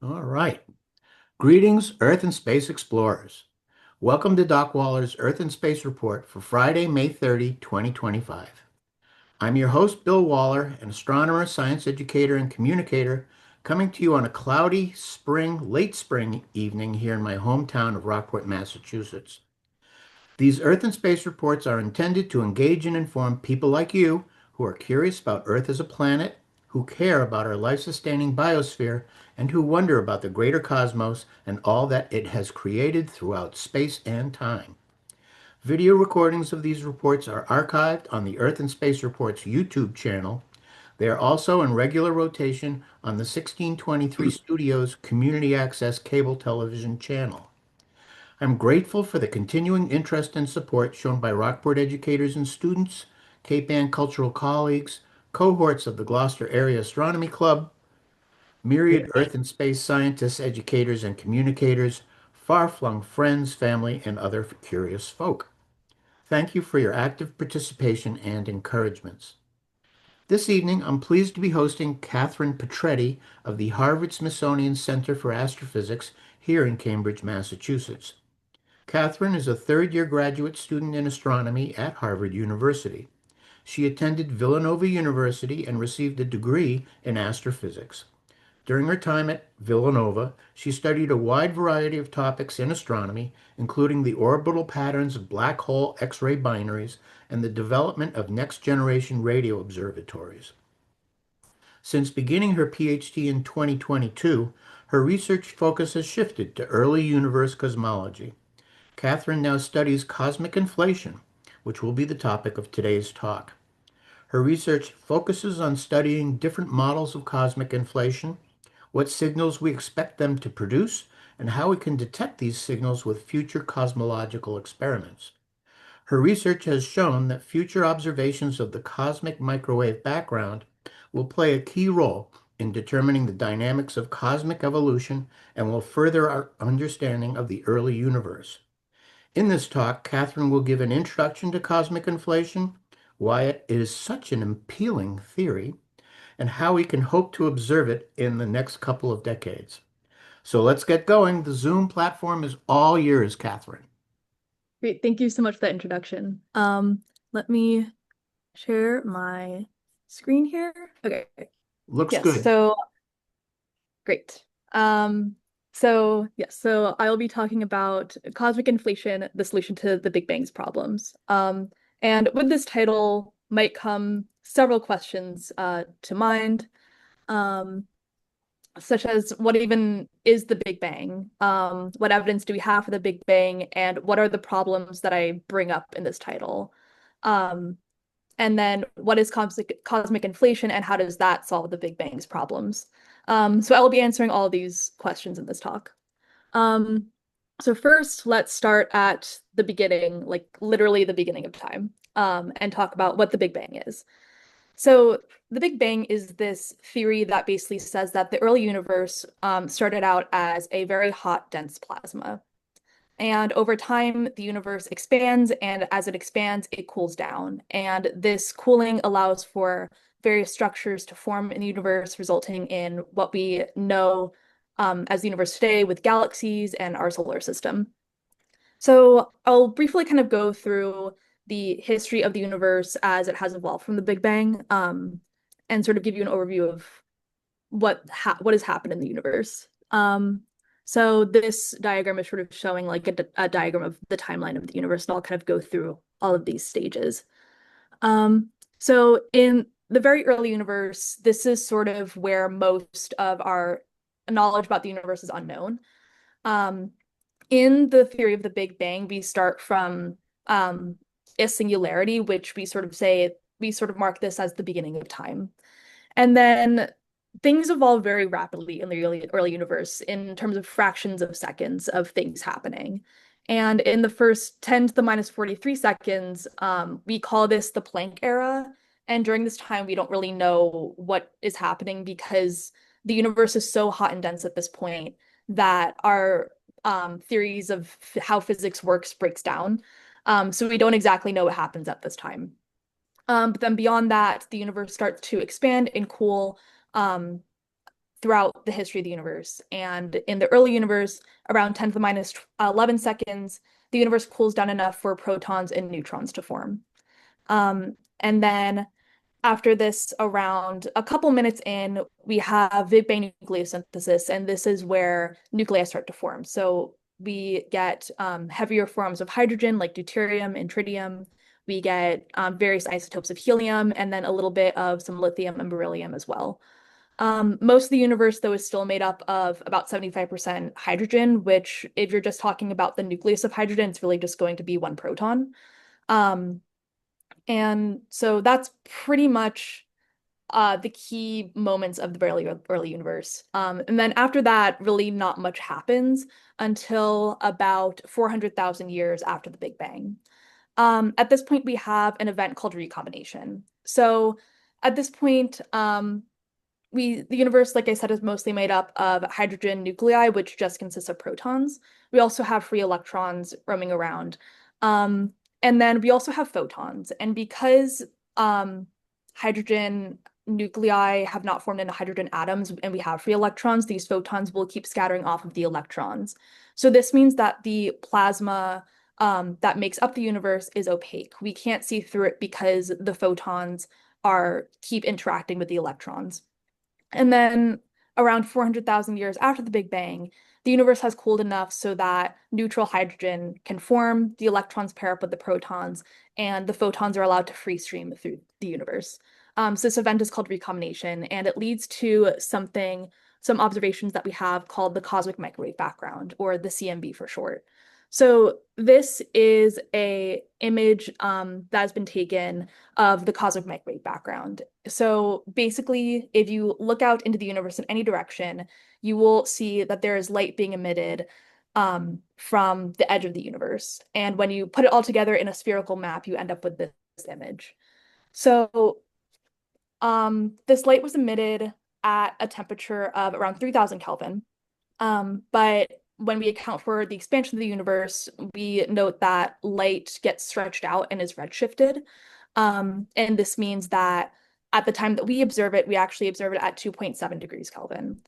All right. Greetings, Earth and Space Explorers. Welcome to Doc Waller's Earth and Space Report for Friday, May 30, 2025. I'm your host, Bill Waller, an astronomer, science educator, and communicator, coming to you on a cloudy late spring evening here in my hometown of Rockport, Massachusetts. These Earth and Space reports are intended to engage and inform people like you who are curious about Earth as a planet, who care about our life-sustaining biosphere, and who wonder about the greater cosmos and all that it has created throughout space and time. Video recordings of these reports are archived on the Earth and Space Reports YouTube channel. They are also in regular rotation on the 1623 Studios Community Access Cable Television channel. I'm grateful for the continuing interest and support shown by Rockport educators and students, Cape Ann cultural colleagues, cohorts of the Gloucester Area Astronomy Club, myriad Earth and space scientists, educators, and communicators, far-flung friends, family, and other curious folk. Thank you for your active participation and encouragements. This evening, I'm pleased to be hosting Catherine Petretti of the Harvard-Smithsonian Center for Astrophysics here in Cambridge, Massachusetts. Catherine is a third-year graduate student in astronomy at Harvard University. She attended Villanova University and received a degree in astrophysics. During her time at Villanova, she studied a wide variety of topics in astronomy, including the orbital patterns of black hole X-ray binaries and the development of next-generation radio observatories. Since beginning her PhD in 2022, her research focus has shifted to early universe cosmology. Catherine now studies cosmic inflation, which will be the topic of today's talk. Her research focuses on studying different models of cosmic inflation, what signals we expect them to produce, and how we can detect these signals with future cosmological experiments. Her research has shown that future observations of the cosmic microwave background will play a key role in determining the dynamics of cosmic evolution and will further our understanding of the early universe. In this talk, Catherine will give an introduction to cosmic inflation, why it is such an appealing theory, and how we can hope to observe it in the next couple of decades. So let's get going. The Zoom platform is all yours, Catherine. Great. Thank you so much for that introduction. Let me share my screen here. Okay. Looks Yes, good. so great. So I'll be talking about cosmic inflation, the solution to the Big Bang's problems. And with this title might come several questions to mind. Um, Such as what even is the Big Bang? What evidence do we have for the Big Bang? And what are the problems that I bring up in this title? Um, and then what is cosmic inflation and how does that solve the Big Bang's problems? So I will be answering all of these questions in this talk. Um, so first, let's start at the beginning, like literally the beginning of time, and talk about what the Big Bang is. So the Big Bang is this theory that basically says that the early universe started out as a very hot, dense plasma. And over time, the universe expands, and as it expands, it cools down. And this cooling allows for various structures to form in the universe, resulting in what we know as the universe today with galaxies and our solar system. So I'll briefly kind of go through the history of the universe as it has evolved from the Big Bang, and sort of give you an overview of what has happened in the universe. So this diagram is sort of showing like a diagram of the timeline of the universe, and I'll kind of go through all of these stages. So in the very early universe, this is sort of where most of our knowledge about the universe is unknown. Um, in the theory of the Big Bang, we start from a singularity, which we sort of mark this as the beginning of time. And then things evolve very rapidly in the early universe in terms of fractions of seconds of things happening. And in the first 10 to the minus 43 seconds, we call this the Planck era. And during this time, we don't really know what is happening because the universe is so hot and dense at this point that our theories of how physics works breaks down. So we don't exactly know what happens at this time. But then beyond that, the universe starts to expand and cool. Um, throughout the history of the universe. And in the early universe, around 10 to the minus 11 seconds, the universe cools down enough for protons and neutrons to form. And then after this, around a couple minutes in, we have Big Bang nucleosynthesis, and this is where nuclei start to form. So we get heavier forms of hydrogen like deuterium and tritium. We get various isotopes of helium, and then a little bit of some lithium and beryllium as well. Most of the universe, though, is still made up of about 75% hydrogen, which, if you're just talking about the nucleus of hydrogen, it's really just going to be one proton. Um, and so that's pretty much the key moments of the early universe. And then after that, really not much happens until about 400,000 years after the Big Bang. At this point, we have an event called recombination. So at this point, the universe, like I said, is mostly made up of hydrogen nuclei, which just consists of protons. We also have free electrons roaming around. Um, and then we also have photons. And because hydrogen nuclei have not formed into hydrogen atoms and we have free electrons, these photons will keep scattering off of the electrons. So this means that the plasma that makes up the universe is opaque. We can't see through it because the photons keep interacting with the electrons. And then around 400,000 years after the Big Bang, the universe has cooled enough so that neutral hydrogen can form, the electrons pair up with the protons, and the photons are allowed to free stream through the universe. So this event is called recombination, and it leads to some observations that we have called the cosmic microwave background, or the CMB for short. So this is a image that has been taken of the cosmic microwave background. So basically, if you look out into the universe in any direction, you will see that there is light being emitted from the edge of the universe. And when you put it all together in a spherical map, you end up with this image. So this light was emitted at a temperature of around 3000 Kelvin. But when we account for the expansion of the universe, we note that light gets stretched out and is redshifted. And this means that at the time that we observe it, we actually observe it at 2.7 degrees Kelvin.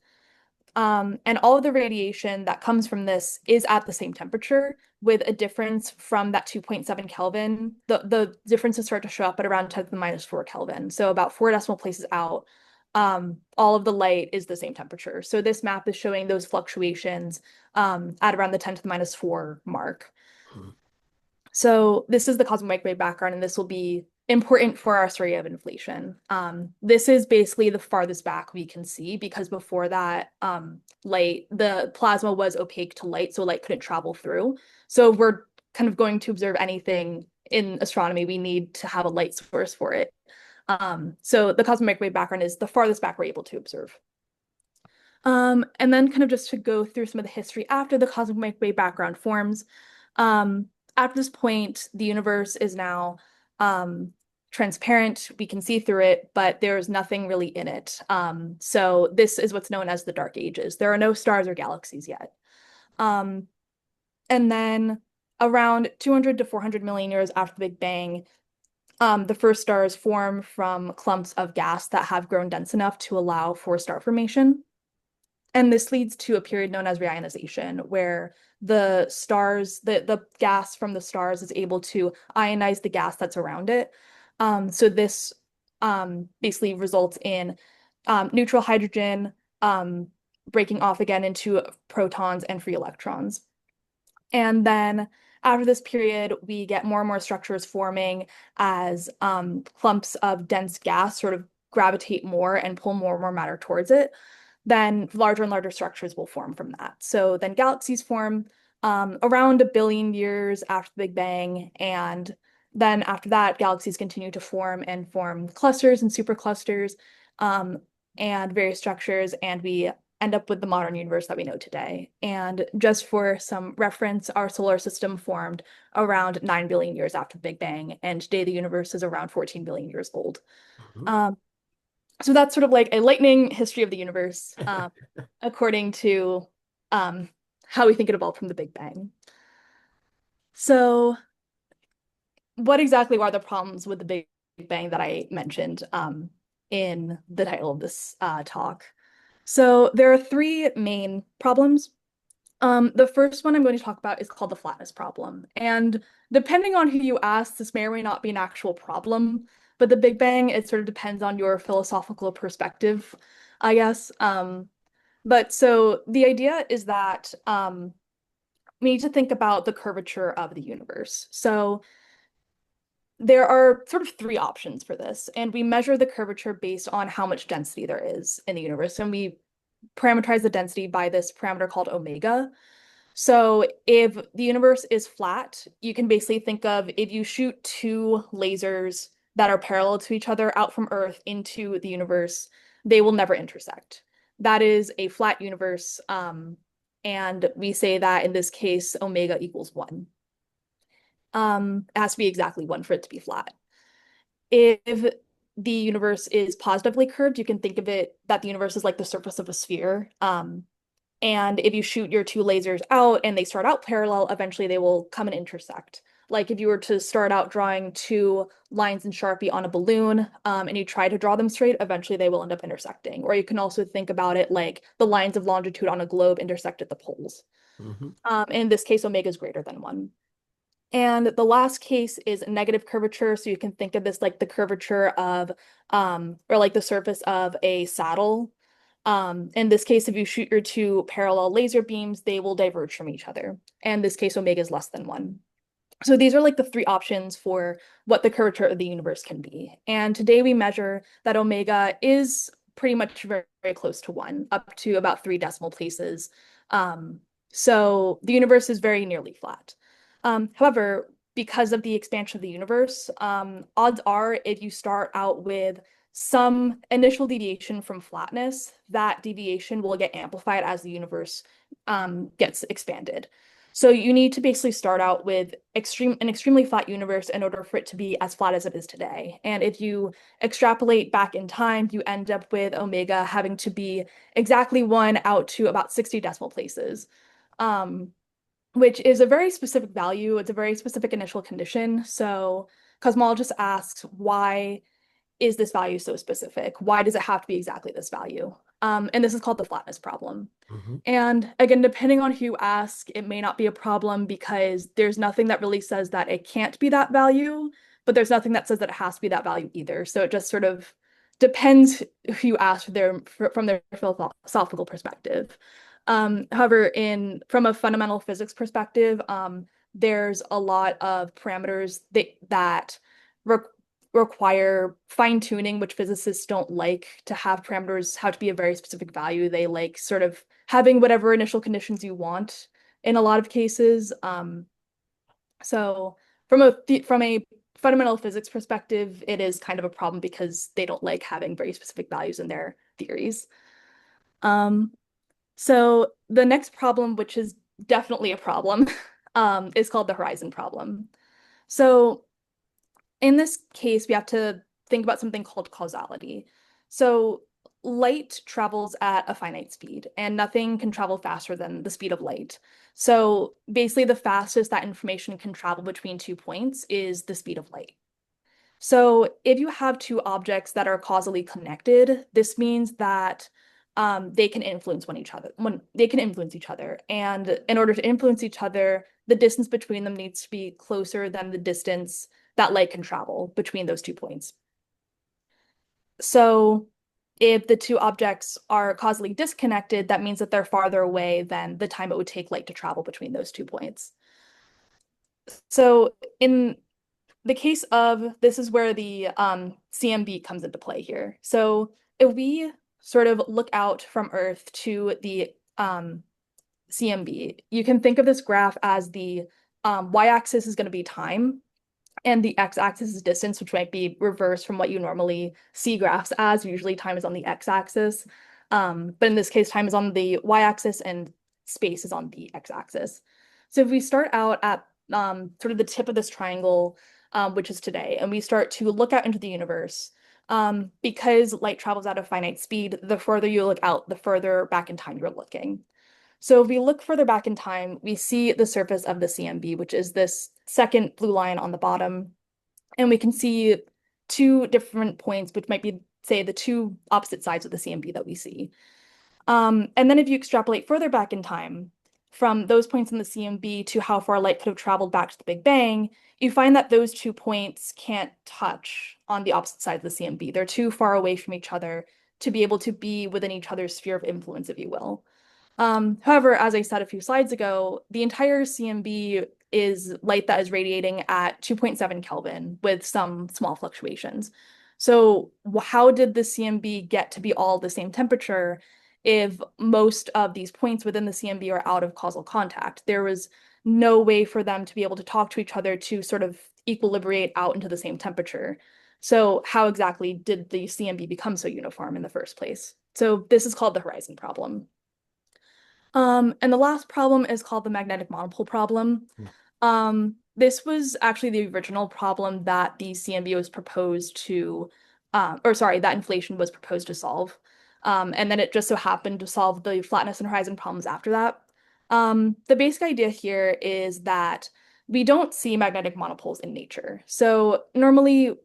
And all of the radiation that comes from this is at the same temperature, with a difference from that 2.7 Kelvin. The differences start to show up at around 10 to the minus 4 Kelvin. So about 4 decimal places out, all of the light is the same temperature. So this map is showing those fluctuations at around the 10 to the minus 4 mark. So this is the cosmic microwave background, and this will be important for our story of inflation. This is basically the farthest back we can see because before that, the plasma was opaque to light, so light couldn't travel through. So we're kind of going to observe anything in astronomy, we need to have a light source for it. So the cosmic microwave background is the farthest back we're able to observe. And then kind of just to go through some of the history after the cosmic microwave background forms. At this point, the universe is now transparent. We can see through it, but there's nothing really in it. So this is what's known as the dark ages. There are no stars or galaxies yet. And then around 200 to 400 million years after the Big Bang, the first stars form from clumps of gas that have grown dense enough to allow for star formation. And this leads to a period known as reionization, where the gas from the stars is able to ionize the gas that's around it. So this basically results in neutral hydrogen breaking off again into protons and free electrons. And then after this period, we get more and more structures forming as clumps of dense gas sort of gravitate more and pull more and more matter towards it. Then larger and larger structures will form from that. So then galaxies form around 1 billion years after the Big Bang. And then after that, galaxies continue to form and form clusters and superclusters and various structures. And we end up with the modern universe that we know today. And just for some reference, our solar system formed around 9 billion years after the Big Bang. And today the universe is around 14 billion years old. Um, so that's sort of like a lightning history of the universe, according to how we think it evolved from the Big Bang. So what exactly are the problems with the Big Bang that I mentioned in the title of this talk? So there are three main problems. The first one I'm going to talk about is called the flatness problem. And depending on who you ask, this may or may not be an actual problem. But the Big Bang, it sort of depends on your philosophical perspective, I guess. But so the idea is that we need to think about the curvature of the universe. So there are sort of three options for this, and we measure the curvature based on how much density there is in the universe. And we parameterize the density by this parameter called omega. So if the universe is flat, you can basically think of if you shoot two lasers that are parallel to each other out from Earth into the universe, they will never intersect. That is a flat universe. And we say that in this case, omega equals one. It has to be exactly one for it to be flat. If the universe is positively curved, you can think of it that the universe is like the surface of a sphere. And if you shoot your two lasers out and they start out parallel, eventually they will come and intersect. Like if you were to start out drawing two lines in Sharpie on a balloon, and you try to draw them straight, eventually they will end up intersecting. Or you can also think about it like the lines of longitude on a globe intersect at the poles. Hmm. In this case, omega is greater than one. And the last case is negative curvature. So you can think of this like the curvature of, or like the surface of a saddle. In this case, if you shoot your two parallel laser beams, they will diverge from each other. And in this case, omega is less than one. So these are like the three options for what the curvature of the universe can be. And today we measure that omega is pretty much very, very close to one, up to about 3 decimal places. Um, so the universe is very nearly flat. However, because of the expansion of the universe, odds are if you start out with some initial deviation from flatness, that deviation will get amplified as the universe gets expanded. So you need to basically start out with an extremely flat universe in order for it to be as flat as it is today. And if you extrapolate back in time, you end up with omega having to be exactly one out to about 60 decimal places, um, which is a very specific value. It's a very specific initial condition. So cosmologists ask, why is this value so specific? Why does it have to be exactly this value? And this is called the flatness problem. Hmm. And again, depending on who you ask, it may not be a problem because there's nothing that really says that it can't be that value, but there's nothing that says that it has to be that value either. So it just sort of depends who you ask from their philosophical perspective. However, from a fundamental physics perspective, there's a lot of parameters that re require fine tuning, which physicists don't like to have parameters have to be a very specific value. They like sort of having whatever initial conditions you want in a lot of cases. So from a fundamental physics perspective, it is kind of a problem because they don't like having very specific values in their theories. Um, so the next problem, which is definitely a problem, is called the horizon problem. So in this case, we have to think about something called causality. So light travels at a finite speed, and nothing can travel faster than the speed of light. So basically, the fastest that information can travel between 2 points is the speed of light. So if you have two objects that are causally connected, this means that they can influence they can influence each other. And in order to influence each other, the distance between them needs to be closer than the distance that light can travel between those 2 points. So if the two objects are causally disconnected, that means that they're farther away than the time it would take light to travel between those 2 points. So in the case of this is where the CMB comes into play here. So if we sort of look out from Earth to the CMB, you can think of this graph as the y-axis is going to be time, and the x-axis is distance, which might be reversed from what you normally see graphs as. Usually time is on the x-axis. But in this case, time is on the y-axis and space is on the x-axis. So if we start out at sort of the tip of this triangle, which is today, and we start to look out into the universe, because light travels at a finite speed, the further you look out, the further back in time you're looking. So if we look further back in time, we see the surface of the CMB, which is this second blue line on the bottom. And we can see two different points, which might be, say, the two opposite sides of the CMB that we see. And then if you extrapolate further back in time, from those points in the CMB to how far light could have traveled back to the Big Bang, you find that those 2 points can't touch on the opposite side of the CMB. They're too far away from each other to be able to be within each other's sphere of influence, if you will. However, as I said a few slides ago, the entire CMB is light that is radiating at 2.7 Kelvin with some small fluctuations. So how did the CMB get to be all the same temperature if most of these points within the CMB are out of causal contact? There was no way for them to be able to talk to each other to sort of equilibrate out into the same temperature. So how exactly did the CMB become so uniform in the first place? So this is called the horizon problem. And the last problem is called the magnetic monopole problem. This was actually the original problem that the CMB was proposed to, or sorry, that inflation was proposed to solve. And then it just so happened to solve the flatness and horizon problems after that. The basic idea here is that we don't see magnetic monopoles in nature. So normally,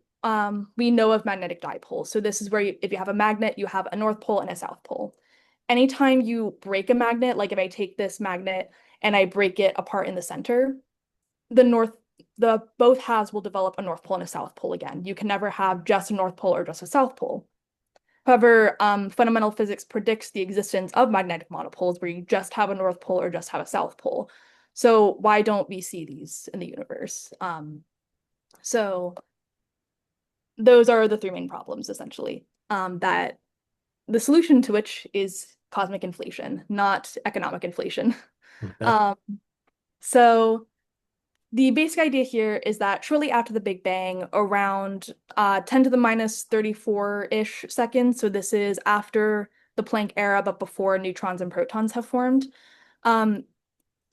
we know of magnetic dipoles. So this is where if you have a magnet, you have a north pole and a south pole. Anytime you break a magnet, like if I take this magnet and I break it apart in the center, the north, the both halves will develop a north pole and a south pole again. You can never have just a north pole or just a south pole. However, fundamental physics predicts the existence of magnetic monopoles where you just have a north pole or just have a south pole. So why don't we see these in the universe? So those are the three main problems essentially, that the solution to which is cosmic inflation, not economic inflation. Okay. Um, so the basic idea here is that shortly after the Big Bang, around 10 to the minus 34-ish seconds, so this is after the Planck era, but before neutrons and protons have formed, um,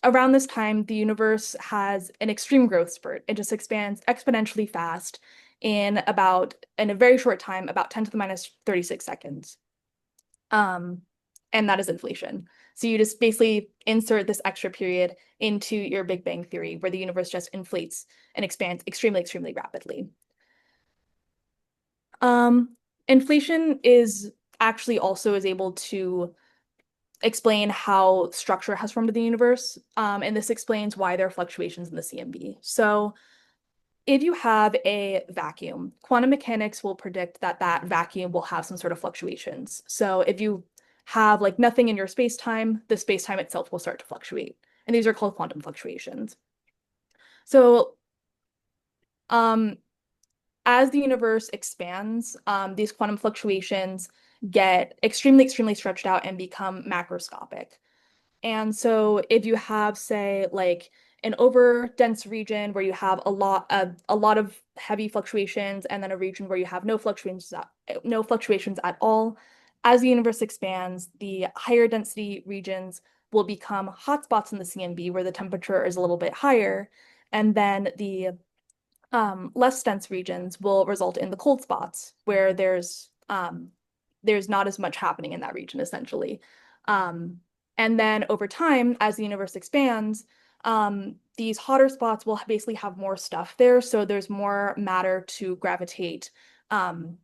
around this time, the universe has an extreme growth spurt. It just expands exponentially fast in a very short time, about 10 to the minus 36 seconds. Um, and that is inflation. So you just basically insert this extra period into your Big Bang theory where the universe just inflates and expands extremely, extremely rapidly. Um, Inflation is actually also is able to explain how structure has formed in the universe. And this explains why there are fluctuations in the CMB. So if you have a vacuum, quantum mechanics will predict that that vacuum will have some sort of fluctuations. So if you have like nothing in your space-time, the space-time itself will start to fluctuate. And these are called quantum fluctuations. So um, as the universe expands, these quantum fluctuations get extremely, extremely stretched out and become macroscopic. And so if you have, say, like an over dense region where you have a lot of heavy fluctuations, and then a region where you have no fluctuations at all, as the universe expands, the higher density regions will become hotspots in the CMB where the temperature is a little bit higher, and then the less dense regions will result in the cold spots where there's not as much happening in that region essentially. Um, and then over time, as the universe expands, these hotter spots will basically have more stuff there, so there's more matter to gravitate um,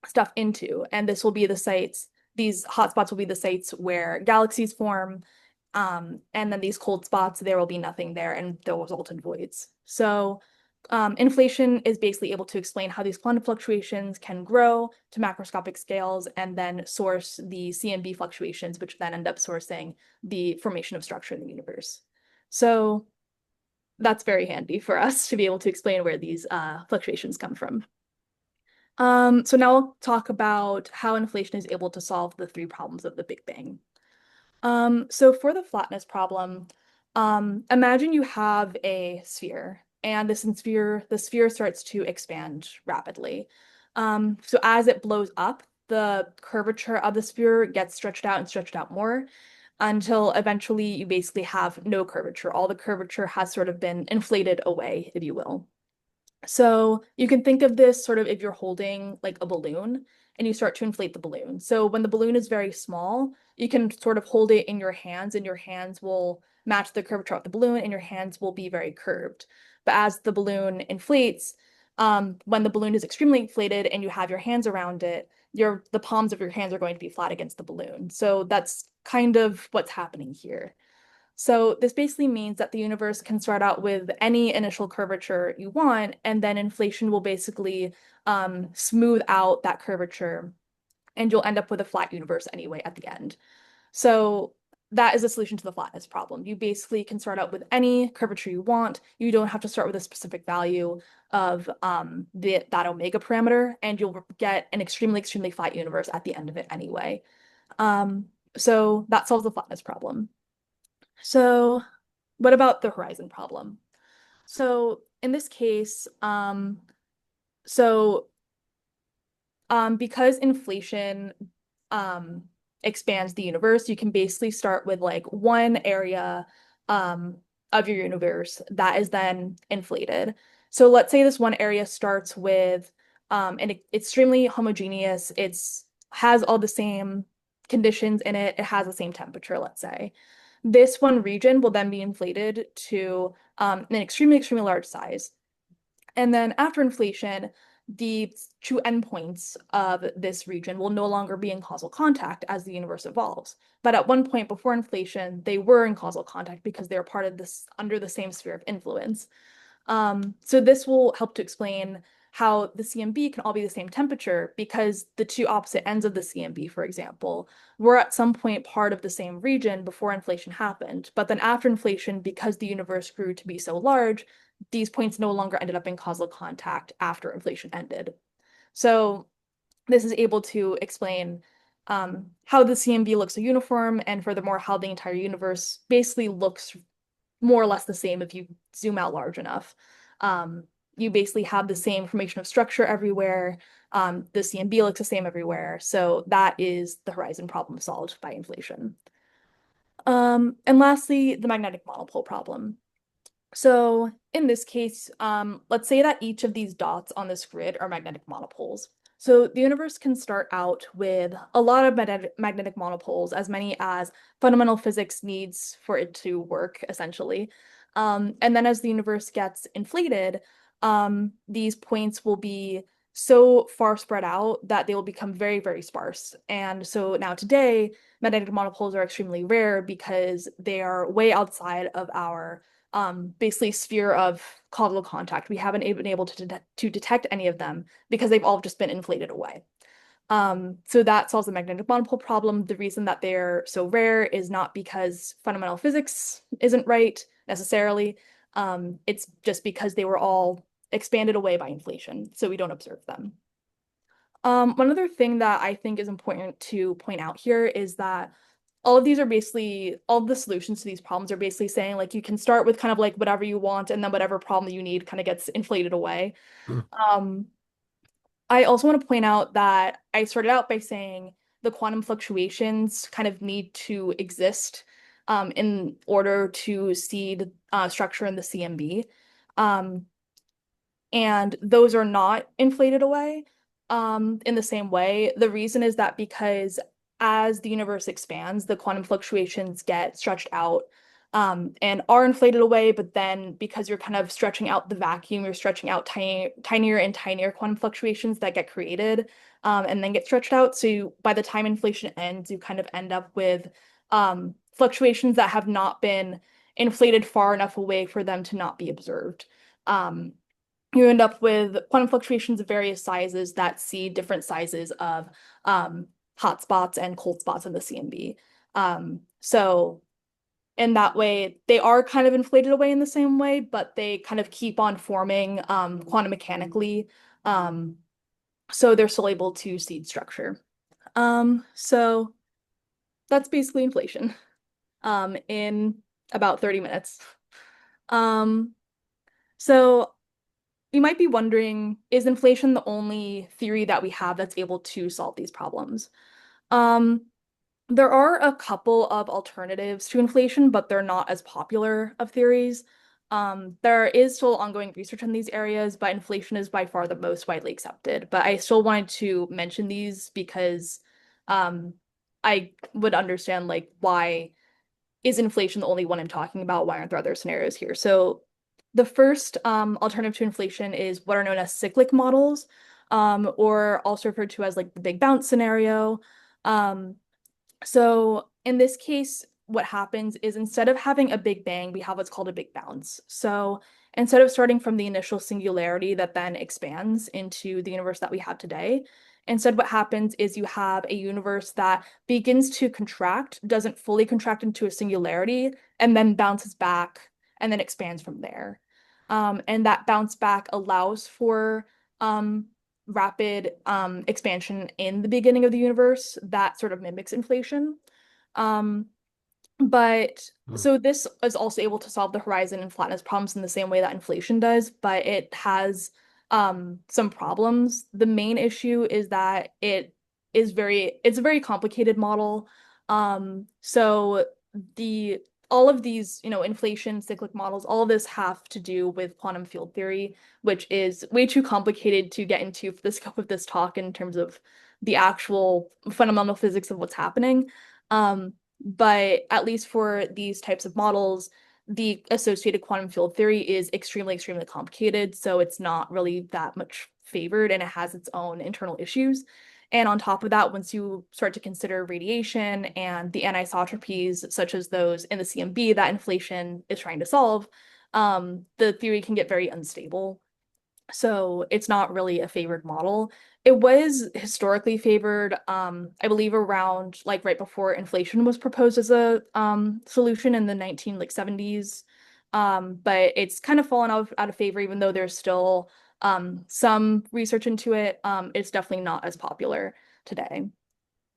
stuff into, and this will be the sites. These hotspots will be the sites where galaxies form, and then these cold spots, there will be nothing there, and they'll result in voids. So inflation is basically able to explain how these quantum fluctuations can grow to macroscopic scales and then source the CMB fluctuations, which then end up sourcing the formation of structure in the universe. So that's very handy for us to be able to explain where these fluctuations come from. So now I'll talk about how inflation is able to solve the three problems of the Big Bang. So for the flatness problem, imagine you have a sphere, and the sphere starts to expand rapidly. So as it blows up, the curvature of the sphere gets stretched out and stretched out more until eventually you basically have no curvature. All the curvature has sort of been inflated away, if you will. So you can think of this sort of if you're holding like a balloon and you start to inflate the balloon. So when the balloon is very small, you can sort of hold it in your hands and your hands will match the curvature of the balloon and your hands will be very curved. But as the balloon inflates, when the balloon is extremely inflated and you have your hands around it, the palms of your hands are going to be flat against the balloon. So that's kind of what's happening here. So this basically means that the universe can start out with any initial curvature you want, and then inflation will basically smooth out that curvature, and you'll end up with a flat universe anyway at the end. So that is a solution to the flatness problem. You basically can start out with any curvature you want. You don't have to start with a specific value of that omega parameter, and you'll get an extremely, extremely flat universe at the end of it anyway. Um, so that solves the flatness problem. So what about the horizon problem? So in this case, so because inflation um, expands the universe, you can basically start with like one area um, of your universe that is then inflated. So let's say this one area starts with extremely homogeneous. It's has all the same conditions in it. It has the same temperature, let's say. This one region will then be inflated to an extremely, extremely large size. And then after inflation, the two endpoints of this region will no longer be in causal contact as the universe evolves. But at one point before inflation, they were in causal contact because they are part of this under the same sphere of influence. So this will help to explain how the CMB can all be the same temperature because the two opposite ends of the CMB, for example, were at some point part of the same region before inflation happened. But then after inflation, because the universe grew to be so large, these points no longer ended up in causal contact after inflation ended. So this is able to explain how the CMB looks so uniform, and furthermore, how the entire universe basically looks more or less the same if you zoom out large enough. You basically have the same formation of structure everywhere. The CMB looks the same everywhere. So that is the horizon problem solved by inflation. And lastly, the magnetic monopole problem. So in this case, let's say that each of these dots on this grid are magnetic monopoles. So the universe can start out with a lot of magnetic monopoles, as many as fundamental physics needs for it to work, essentially. And then as the universe gets inflated, these points will be so far spread out that they will become very, very sparse. And so now today, magnetic monopoles are extremely rare because they are way outside of our basically sphere of causal contact. We haven't been able to detect any of them because they've all just been inflated away. So that solves the magnetic monopole problem. The reason that they're so rare is not because fundamental physics isn't right necessarily. It's just because they were all expanded away by inflation, so we don't observe them. One other thing that I think is important to point out here is that all of these are basically, all of the solutions to these problems are basically saying like you can start with kind of like whatever you want, and then whatever problem you need kind of gets inflated away. Um, I also want to point out that I started out by saying the quantum fluctuations kind of need to exist in order to see the structure in the CMB. Um, and those are not inflated away in the same way. The reason is that because as the universe expands, the quantum fluctuations get stretched out and are inflated away, but then because you're kind of stretching out the vacuum, you're stretching out tinier and tinier quantum fluctuations that get created and then get stretched out. So by the time inflation ends, you kind of end up with fluctuations that have not been inflated far enough away for them to not be observed. Um, you end up with quantum fluctuations of various sizes that see different sizes of hot spots and cold spots in the CMB. So in that way, they are kind of inflated away in the same way, but they kind of keep on forming quantum mechanically. Um, so they're still able to seed structure. So that's basically inflation in about 30 minutes. Um, so you might be wondering, is inflation the only theory that we have that's able to solve these problems? Um, there are a couple of alternatives to inflation, but they're not as popular of theories. There is still ongoing research in these areas, but inflation is by far the most widely accepted. But I still wanted to mention these because um, I would understand like why is inflation the only one I'm talking about? Why aren't there other scenarios here? So the first alternative to inflation is what are known as cyclic models. or also referred to as like the Big Bounce scenario. Um, so in this case, what happens is instead of having a Big Bang, we have what's called a Big Bounce. So instead of starting from the initial singularity that then expands into the universe that we have today, instead what happens is you have a universe that begins to contract, doesn't fully contract into a singularity, and then bounces back and then expands from there. And that bounce back allows for rapid expansion in the beginning of the universe that sort of mimics inflation. Um, but Hmm. so this is also able to solve the horizon and flatness problems in the same way that inflation does, but it has some problems. The main issue is that it's a very complicated model. So the all of these, inflation cyclic models, all of this have to do with quantum field theory, which is way too complicated to get into for the scope of this talk in terms of the actual fundamental physics of what's happening. But at least for these types of models, the associated quantum field theory is extremely, extremely complicated. So it's not really that much favored and it has its own internal issues. And on top of that, once you start to consider radiation and the anisotropies, such as those in the CMB that inflation is trying to solve, the theory can get very unstable. So it's not really a favored model. It was historically favored, I believe around like right before inflation was proposed as a solution in the 1970s. But it's kind of fallen out of favor, even though there's still some research into it. It's definitely not as popular today.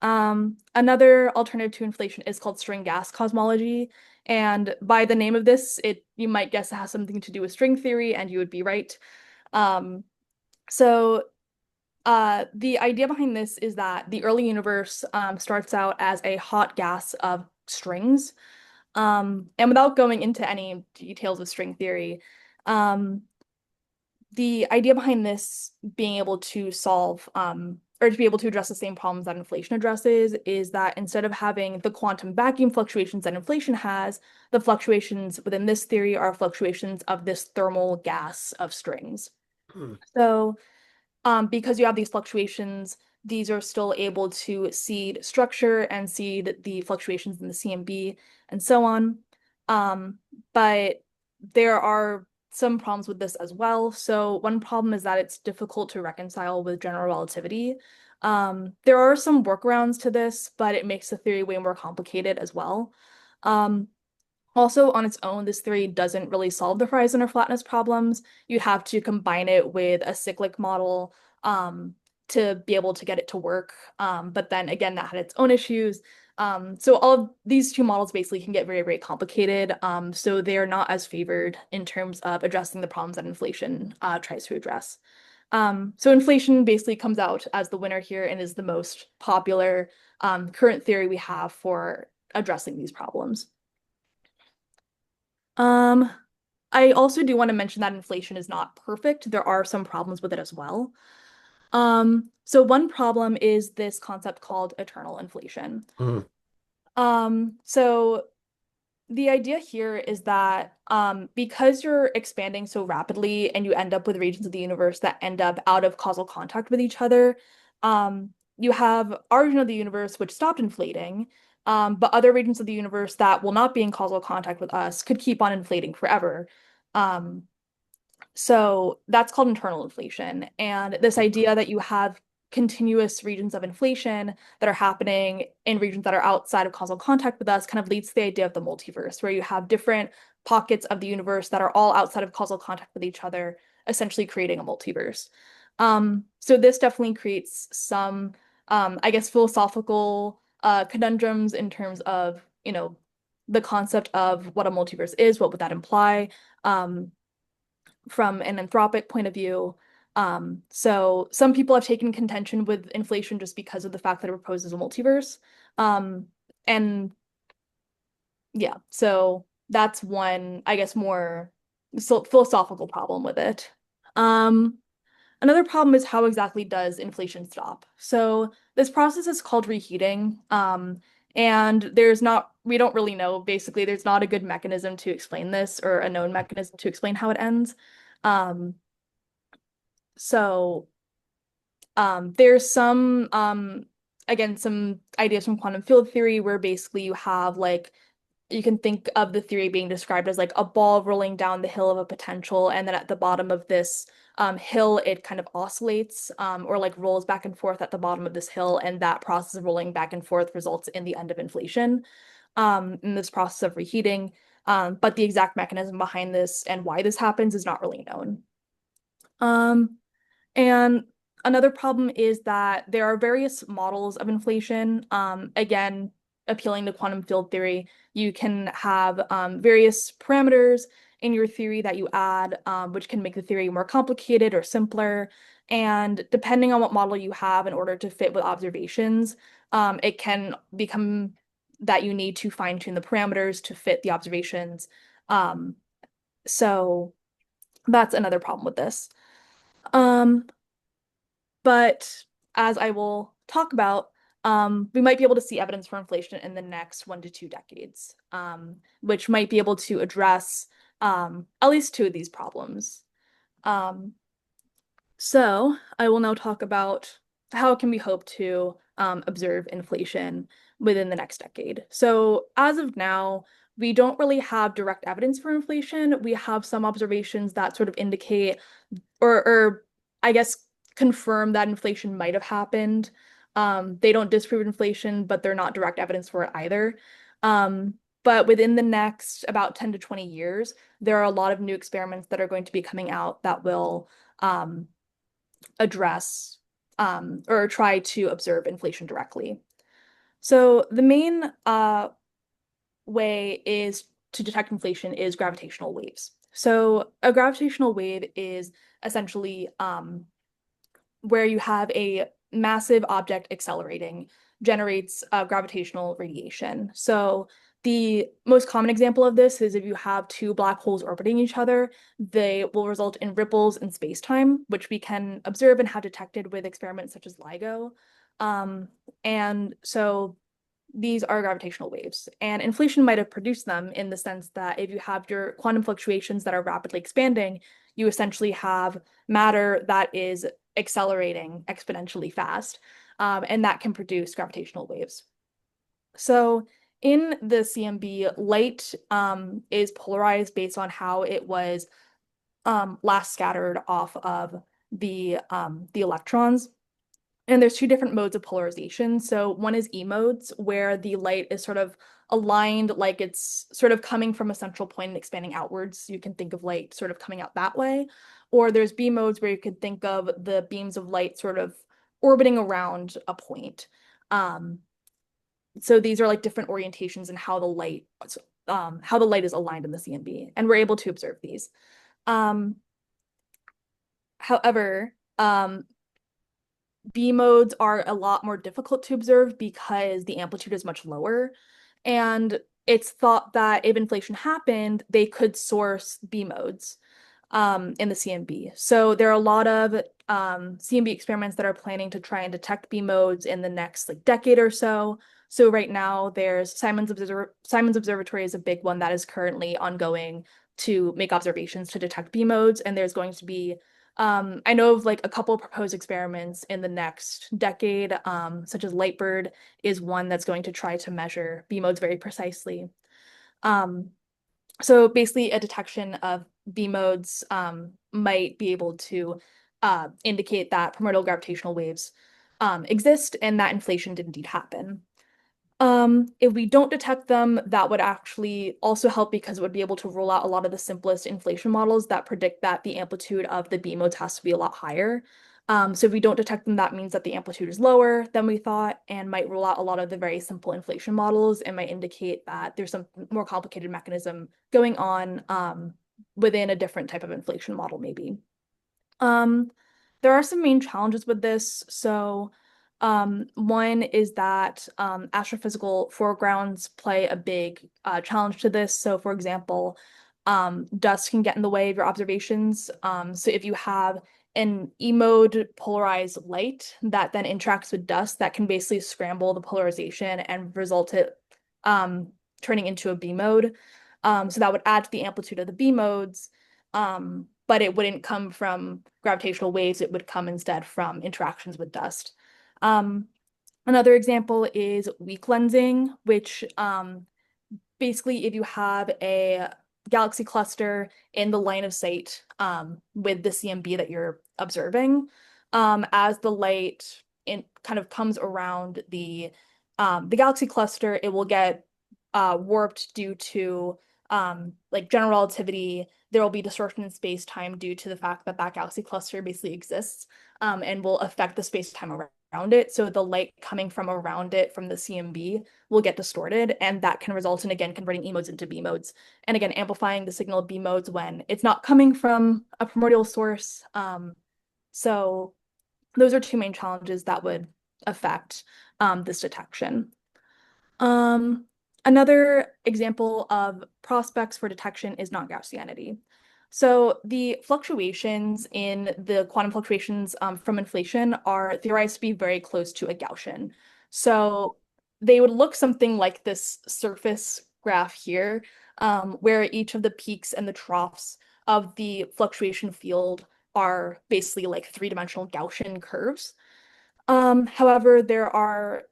Another alternative to inflation is called string gas cosmology. And by the name of this, you might guess it has something to do with string theory, and you would be right. Um, so the idea behind this is that the early universe starts out as a hot gas of strings. And without going into any details of string theory, um, the idea behind this being able to solve or to be able to address the same problems that inflation addresses is that instead of having the quantum vacuum fluctuations that inflation has, the fluctuations within this theory are fluctuations of this thermal gas of strings. Hmm. So because you have these fluctuations, these are still able to seed structure and seed the fluctuations in the CMB and so on. Um, but there are some problems with this as well. So one problem is that it's difficult to reconcile with general relativity. There are some workarounds to this, but it makes the theory way more complicated as well. Um, Also, on its own, this theory doesn't really solve the horizon or flatness problems. You'd have to combine it with a cyclic model to be able to get it to work. But then again, that had its own issues. So all of these two models basically can get very, very complicated. So they are not as favored in terms of addressing the problems that inflation tries to address. So inflation basically comes out as the winner here and is the most popular current theory we have for addressing these problems. Um, I also do want to mention that inflation is not perfect. There are some problems with it as well. So one problem is this concept called eternal inflation. Hmm. So the idea here is that because you're expanding so rapidly and you end up with regions of the universe that end up out of causal contact with each other, you have our region of the universe which stopped inflating, but other regions of the universe that will not be in causal contact with us could keep on inflating forever. Um, so that's called internal inflation. And this idea that you have continuous regions of inflation that are happening in regions that are outside of causal contact with us kind of leads to the idea of the multiverse, where you have different pockets of the universe that are all outside of causal contact with each other, essentially creating a multiverse. So this definitely creates some, I guess, philosophical conundrums in terms of, the concept of what a multiverse is, what would that imply? Um, from an anthropic point of view. So some people have taken contention with inflation just because of the fact that it proposes a multiverse. Um, and yeah, so that's one, I guess, more philosophical problem with it. Um, Another problem is how exactly does inflation stop? So this process is called reheating. And we don't really know, basically, there's not a good mechanism to explain this or a known mechanism to explain how it ends. Um, so There's some, again, some ideas from quantum field theory where basically you have like, you can think of the theory being described as like a ball rolling down the hill of a potential, and then at the bottom of this hill, it kind of oscillates or like rolls back and forth at the bottom of this hill, and that process of rolling back and forth results in the end of inflation in this process of reheating. But the exact mechanism behind this and why this happens is not really known. Um, and another problem is that there are various models of inflation. Again, appealing to quantum field theory, you can have various parameters in your theory that you add, which can make the theory more complicated or simpler. And depending on what model you have in order to fit with observations, it can become that you need to fine-tune the parameters to fit the observations. Um, so that's another problem with this. Um, but as I will talk about, we might be able to see evidence for inflation in the next 1 to 2 decades, which might be able to address at least two of these problems. Um, so I will now talk about how can we hope to observe inflation within the next decade. So as of now, we don't really have direct evidence for inflation. We have some observations that sort of indicate or I guess confirm that inflation might have happened. They don't disprove inflation, but they're not direct evidence for it either. But within the next about 10 to 20 years, there are a lot of new experiments that are going to be coming out that will address or try to observe inflation directly. So the main way is to detect inflation is gravitational waves. So a gravitational wave is essentially where you have a massive object accelerating generates gravitational radiation. So the most common example of this is if you have two black holes orbiting each other, they will result in ripples in space-time, which we can observe and have detected with experiments such as LIGO. Um, and so these are gravitational waves, and inflation might have produced them in the sense that if you have your quantum fluctuations that are rapidly expanding, you essentially have matter that is accelerating exponentially fast, and that can produce gravitational waves. So in the CMB, light is polarized based on how it was last scattered off of the electrons. And there's two different modes of polarization. So one is E modes, where the light is sort of aligned, like it's sort of coming from a central point and expanding outwards. You can think of light sort of coming out that way. Or there's B modes, where you could think of the beams of light sort of orbiting around a point. Um, so these are like different orientations in how the light is aligned in the CMB, and we're able to observe these. Um, however, B modes are a lot more difficult to observe because the amplitude is much lower. And it's thought that if inflation happened, they could source B modes in the CMB. So there are a lot of CMB experiments that are planning to try and detect B modes in the next like decade or so. So right now there's Simon's Observatory is a big one that is currently ongoing to make observations to detect B modes, and there's going to be I know of like a couple of proposed experiments in the next decade, such as Lightbird is one that's going to try to measure B modes very precisely. Um, so basically, a detection of B modes might be able to indicate that primordial gravitational waves exist and that inflation did indeed happen. If we don't detect them, that would actually also help because it would be able to rule out a lot of the simplest inflation models that predict that the amplitude of the B modes has to be a lot higher. So if we don't detect them, that means that the amplitude is lower than we thought and might rule out a lot of the very simple inflation models and might indicate that there's some more complicated mechanism going on within a different type of inflation model, maybe. Um, there are some main challenges with this. So, one is that astrophysical foregrounds play a big challenge to this. So, for example, dust can get in the way of your observations. So, if you have an E mode polarized light that then interacts with dust, that can basically scramble the polarization and result it turning into a B mode. So that would add to the amplitude of the B modes. but it wouldn't come from gravitational waves. It would come instead from interactions with dust. Um, Another example is weak lensing, which basically if you have a galaxy cluster in the line of sight with the CMB that you're observing, as the light kind of comes around the galaxy cluster, it will get warped due to like general relativity. There will be distortion in space-time due to the fact that that galaxy cluster basically exists and will affect the space-time around it. So the light coming from around it from the CMB will get distorted, and that can result in, again, converting E modes into B modes. And again, amplifying the signal of B modes when it's not coming from a primordial source. So those are two main challenges that would affect this detection. Um, Another example of prospects for detection is non-Gaussianity. So the fluctuations in the quantum fluctuations from inflation are theorized to be very close to a Gaussian. So they would look something like this surface graph here, where each of the peaks and the troughs of the fluctuation field are basically like three-dimensional Gaussian curves. However, there are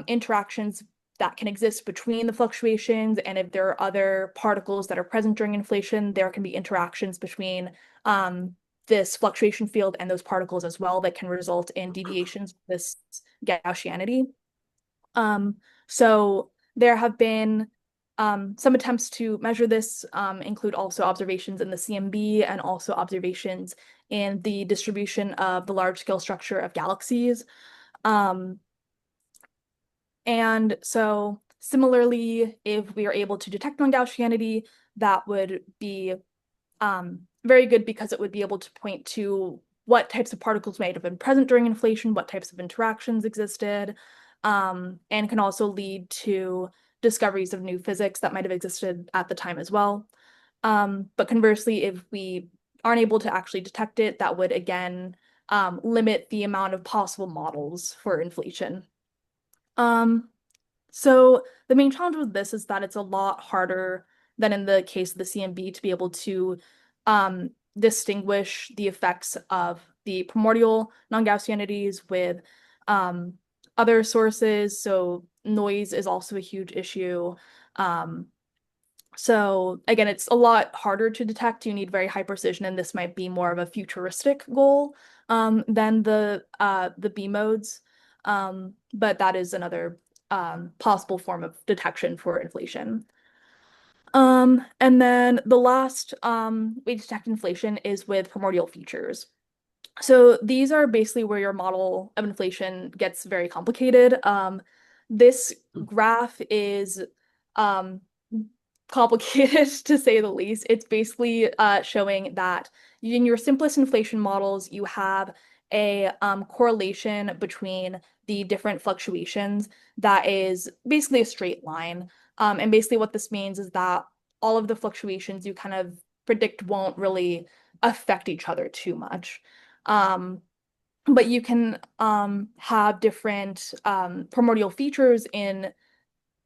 interactions that can exist between the fluctuations, and if there are other particles that are present during inflation, there can be interactions between this fluctuation field and those particles as well that can result in deviations of this Gaussianity. So there have been some attempts to measure this, include also observations in the CMB and also observations in the distribution of the large-scale structure of galaxies. Um, and so similarly, if we are able to detect non-Gaussianity, that would be very good because it would be able to point to what types of particles might have been present during inflation, what types of interactions existed, and can also lead to discoveries of new physics that might have existed at the time as well. But conversely, if we aren't able to actually detect it, that would again limit the amount of possible models for inflation. Um, so the main challenge with this is that it's a lot harder than in the case of the CMB to be able to distinguish the effects of the primordial non-Gaussianities with um, other sources. So noise is also a huge issue. Um, so again, it's a lot harder to detect. You need very high precision, and this might be more of a futuristic goal than the B modes. But that is another possible form of detection for inflation. And then the last way to detect inflation is with primordial features. So these are basically where your model of inflation gets very complicated. This graph is um, complicated to say the least. It's basically showing that in your simplest inflation models, you have a correlation between the different fluctuations that is basically a straight line. And basically what this means is that all of the fluctuations you kind of predict won't really affect each other too much. Um, but you can have different primordial features in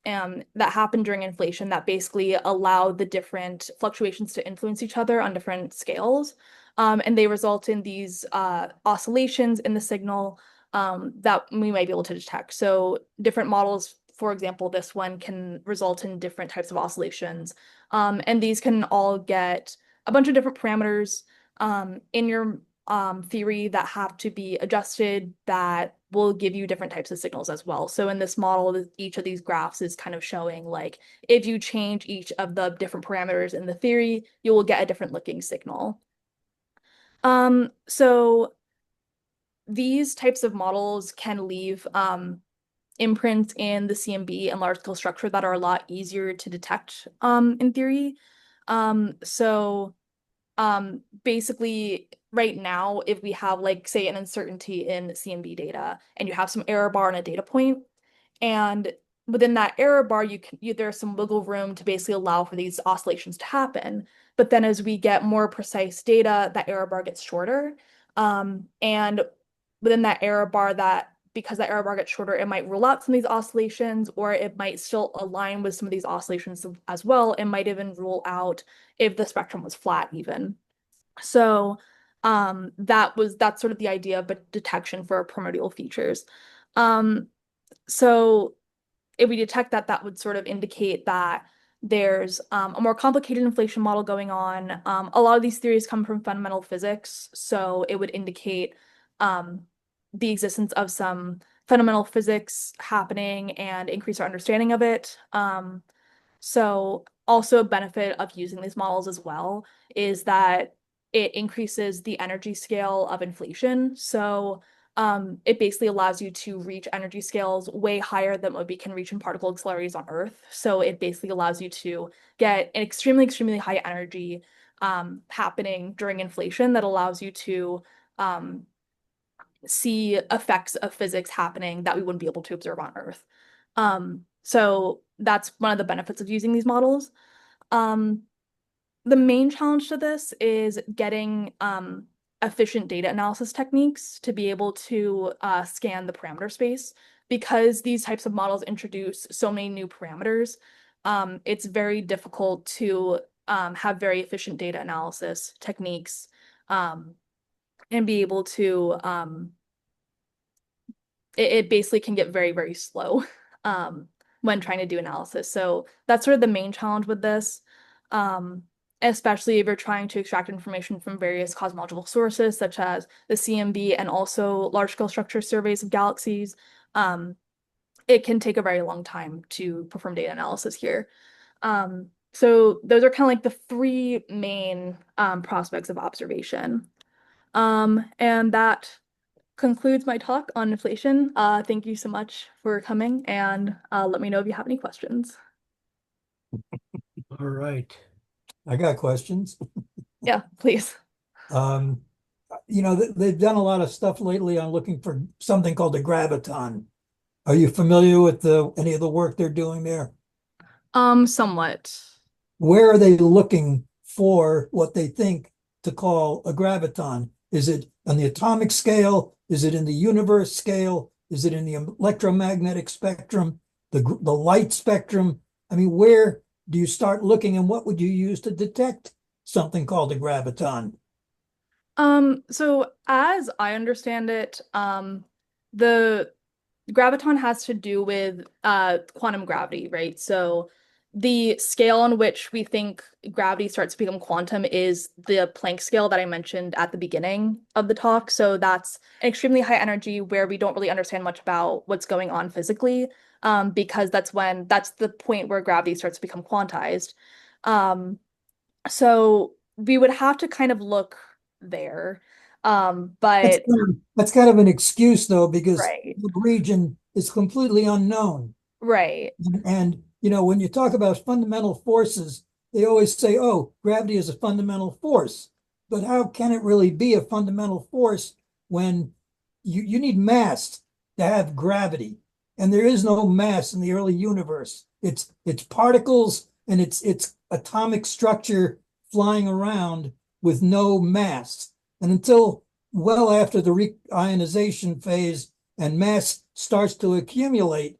that happen during inflation that basically allow the different fluctuations to influence each other on different scales. And they result in these oscillations in the signal that we might be able to detect. So different models, for example, this one can result in different types of oscillations. And these can all get a bunch of different parameters in your theory that have to be adjusted that will give you different types of signals as well. So in this model, each of these graphs is kind of showing like if you change each of the different parameters in the theory, you will get a different looking signal. So these types of models can leave imprints in the CMB and large scale structure that are a lot easier to detect in theory. So basically right now, if we have like say an uncertainty in CMB data and you have some error bar on a data point, and within that error bar, there's some wiggle room to basically allow for these oscillations to happen. But then as we get more precise data, that error bar gets shorter. And within that error bar, that because that error bar gets shorter, it might rule out some of these oscillations, or it might still align with some of these oscillations as well. It might even rule out if the spectrum was flat even. So that's sort of the idea, but detection for primordial features. Um, so if we detect that, that would sort of indicate that there's a more complicated inflation model going on. A lot of these theories come from fundamental physics, so it would indicate the existence of some fundamental physics happening and increase our understanding of it. So also a benefit of using these models as well is that it increases the energy scale of inflation. So it basically allows you to reach energy scales way higher than what we can reach in particle accelerators on Earth. So it basically allows you to get an extremely, extremely high energy happening during inflation that allows you to um, see effects of physics happening that we wouldn't be able to observe on Earth. So that's one of the benefits of using these models. Um, the main challenge to this is getting efficient data analysis techniques to be able to scan the parameter space. Because these types of models introduce so many new parameters, it's very difficult to have very efficient data analysis techniques and be able to it basically can get very, very slow when trying to do analysis. So that's sort of the main challenge with this, um, especially if you're trying to extract information from various cosmological sources, such as the CMB and also large-scale structure surveys of galaxies. Um, it can take a very long time to perform data analysis here. So those are kind of like the three main prospects of observation. And that concludes my talk on inflation. Thank you so much for coming, and let me know if you have any questions. All right. I got questions. Yeah, please. Um, they've done a lot of stuff lately on looking for something called a graviton. Are you familiar with any of the work they're doing there? Somewhat. Where are they looking for what they think to call a graviton? Is it on the atomic scale? Is it in the universe scale? Is it in the electromagnetic spectrum, the light spectrum? I mean, where do you start looking and what would you use to detect something called a graviton? So as I understand it, the graviton has to do with quantum gravity, right? So the scale on which we think gravity starts to become quantum is the Planck scale that I mentioned at the beginning of the talk. So that's an extremely high energy where we don't really understand much about what's going on physically, because that's the point where gravity starts to become quantized. Um, so we would have to kind of look there. That's But kind of, that's kind of an excuse, though, because right, the region is completely unknown. right, And when you talk about fundamental forces, they always say, oh, gravity is a fundamental force. But how can it really be a fundamental force when you need mass to have gravity? And there is no mass in the early universe. It's particles and it's atomic structure flying around with no mass. And until well after the reionization phase and mass starts to accumulate,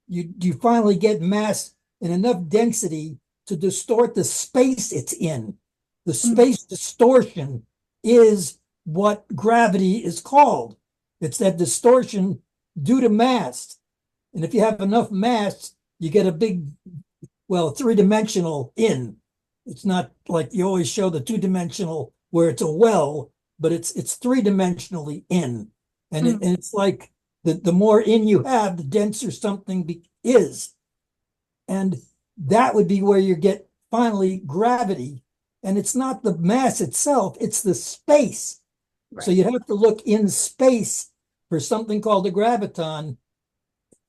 you finally get mass in enough density to distort the space it's in. The mhm, space distortion is what gravity is called. It's that distortion due to mass. And if you have enough mass, you get a big, well, three-dimensional in. It's not like you always show the two-dimensional where it's a well, but it's three-dimensionally in. And it's like the more in you have, the denser something is. And that would be where you get finally gravity. And it's not the mass itself, it's the space. So right, you'd have to look in space for something called a graviton.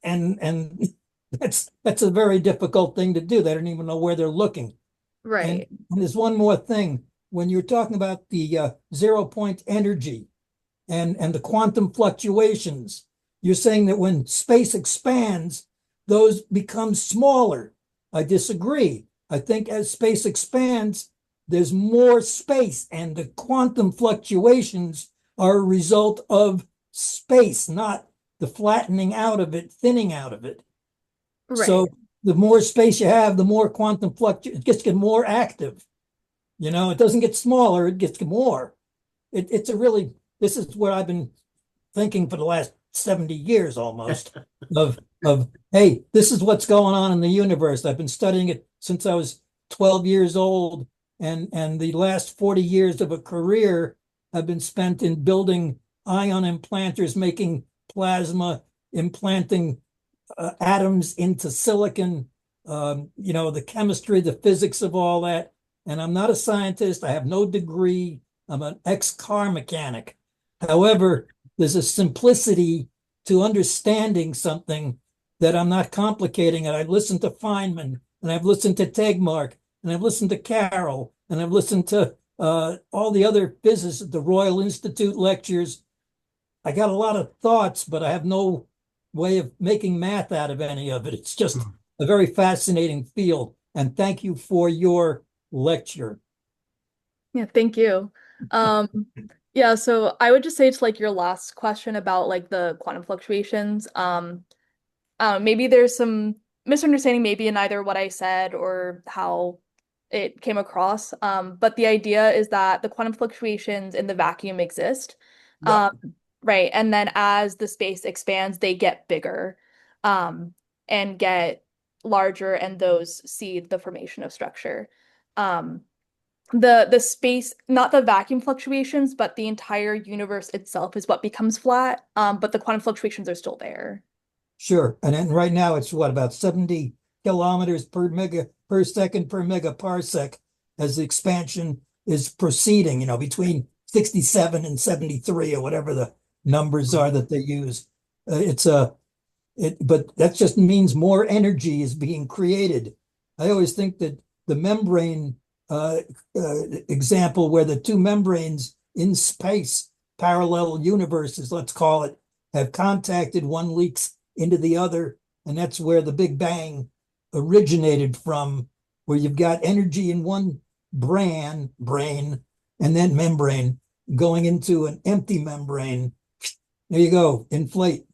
And that's a very difficult thing to do. They don't even know where they're looking. And, right. and there's one more thing. When you're talking about the 0 point energy and the quantum fluctuations, you're saying that when space expands, those become smaller. I disagree. I think as space expands, there's more space, and the quantum fluctuations are a result of space, not the flattening out of it, thinning out of it. Right. So the more space you have, the more quantum fluctuation, it gets more active. It doesn't get smaller, it gets more. It's a really, this is what I've been thinking for the last 70 years almost of hey, this is what's going on in the universe. I've been studying it since I was 12 years old, and the last 40 years of a career have been spent in building ion implanters, making plasma, implanting atoms into silicon, the chemistry, the physics of all that. And I'm not a scientist. I have no degree. I'm an ex-car mechanic. However, there's a simplicity to understanding something that I'm not complicating it. I've listened to Feynman, and I've listened to Tegmark, and I've listened to Carroll, and I've listened to all the other physicists at the Royal Institute lectures. I got a lot of thoughts, but I have no way of making math out of any of it. It's just a very fascinating field. And thank you for your lecture. Yeah, thank you. Yeah, so I would just say to like your last question about like the quantum fluctuations, maybe there's some misunderstanding maybe in either what I said or how it came across. But the idea is that the quantum fluctuations in the vacuum exist. Yeah, Right. And then as the space expands, they get bigger, and get larger, and those seed the formation of structure. Um, the space, not the vacuum fluctuations, but the entire universe itself is what becomes flat. But the quantum fluctuations are still there. sure. And then right now it's what, about 70 kilometers per mega per second per megaparsec as the expansion is proceeding, between 67 and 73 or whatever the numbers are that they use. It's a but that just means more energy is being created. I always think that the membrane example, where the two membranes in space, parallel universes, let's call it, have contacted, one leaks into the other, and that's where the Big Bang originated from, where you've got energy in one brain, and then membrane going into an empty membrane. There you go, inflate,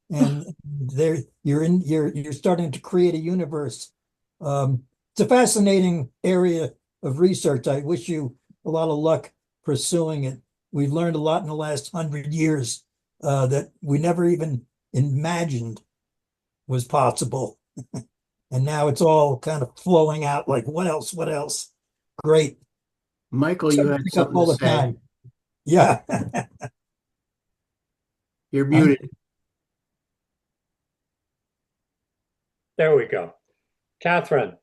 and there you're starting to create a universe. It's a fascinating area of research. I wish you a lot of luck pursuing it. We've learned a lot in the last 100 years that we never even imagined was possible, and now it's all kind of flowing out. Like, what else? What else? Great. Michael, So you had pick up something all to the say. time. Yeah. You're muted. There we go. Catherine,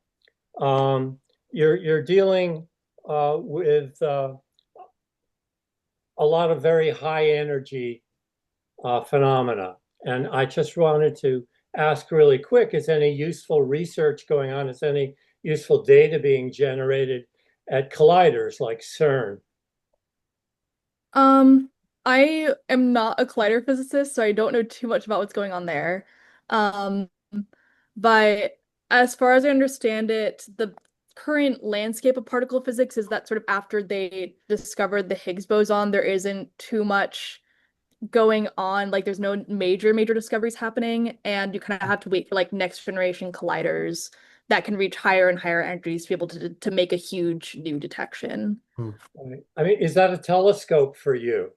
you're dealing with a lot of very high energy phenomena. And I just wanted to ask really quick, is any useful research going on? Is any useful data being generated at colliders like CERN? Um, I am not a collider physicist, so I don't know too much about what's going on there. Um, but as far as I understand it, the current landscape of particle physics is that sort of after they discovered the Higgs boson, there isn't too much going on. Like there's no major discoveries happening, and you kind of have to wait for like next generation colliders that can reach higher and higher energies to be able to make a huge new detection. I mean, is that a telescope for you?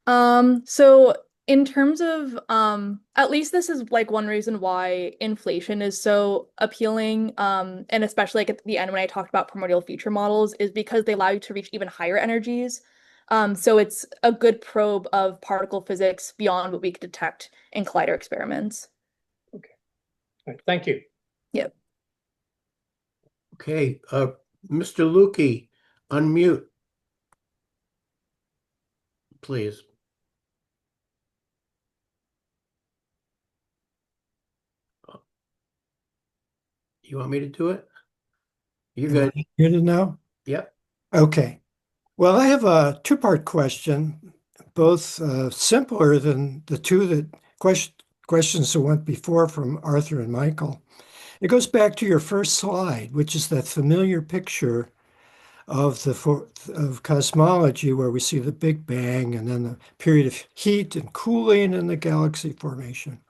So in terms of at least this is like one reason why inflation is so appealing, and especially like at the end when I talked about primordial feature models, is because they allow you to reach even higher energies. So it's a good probe of particle physics beyond what we could detect in collider experiments. Okay. All right. Thank you. Yep. Okay, Mr. Lukey, unmute, please. You want me to do it? You're Am good. I muted now? Yep. Okay. Well, I have a two-part question, both simpler than the two questions that went before from Arthur and Michael. It goes back to your first slide, which is that familiar picture of of cosmology where we see the Big Bang and then the period of heat and cooling and the galaxy formation.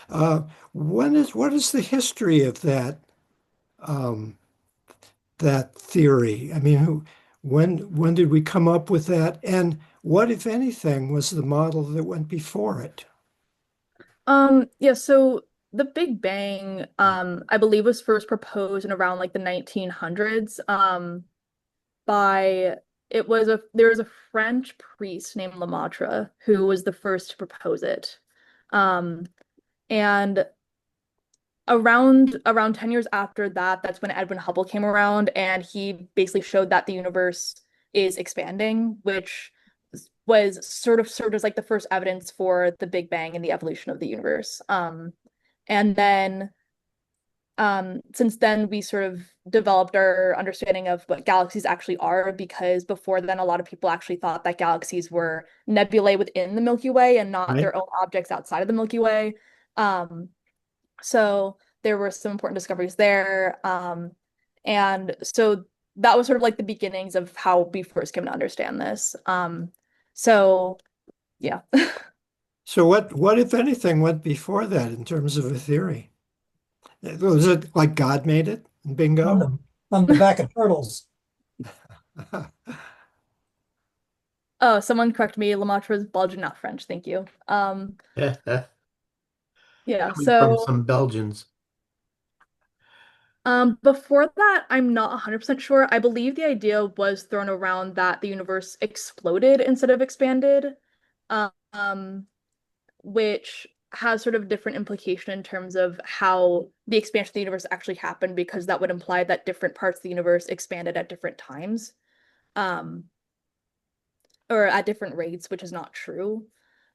What is the history of that that theory? I mean, when did we come up with that? And what, if anything, was the model that went before it? Yeah, so the Big Bang, I believe was first proposed in around like the 1900s, by there was a French priest named Lemaitre who was the first to propose it. Um, and around 10 years after that, that's when Edwin Hubble came around and he basically showed that the universe is expanding, which was sort of served as like the first evidence for the Big Bang and the evolution of the universe. And then since then we sort of developed our understanding of what galaxies actually are, because before then a lot of people actually thought that galaxies were nebulae within the Milky Way and not Right? their own objects outside of the Milky Way. Um, so there were some important discoveries there. And so that was sort of like the beginnings of how we first came to understand this. So yeah. So what, if anything, went before that in terms of a theory? Was it like God made it? On Bingo? the back of turtles. Oh, someone correct me. Lemaitre is Belgian, not French. Thank you. Coming Yeah, from so some Belgians. before that, I'm not 100% sure. I believe the idea was thrown around that the universe exploded instead of expanded, um, which has sort of different implication in terms of how the expansion of the universe actually happened, because that would imply that different parts of the universe expanded at different times, um, or at different rates, which is not true.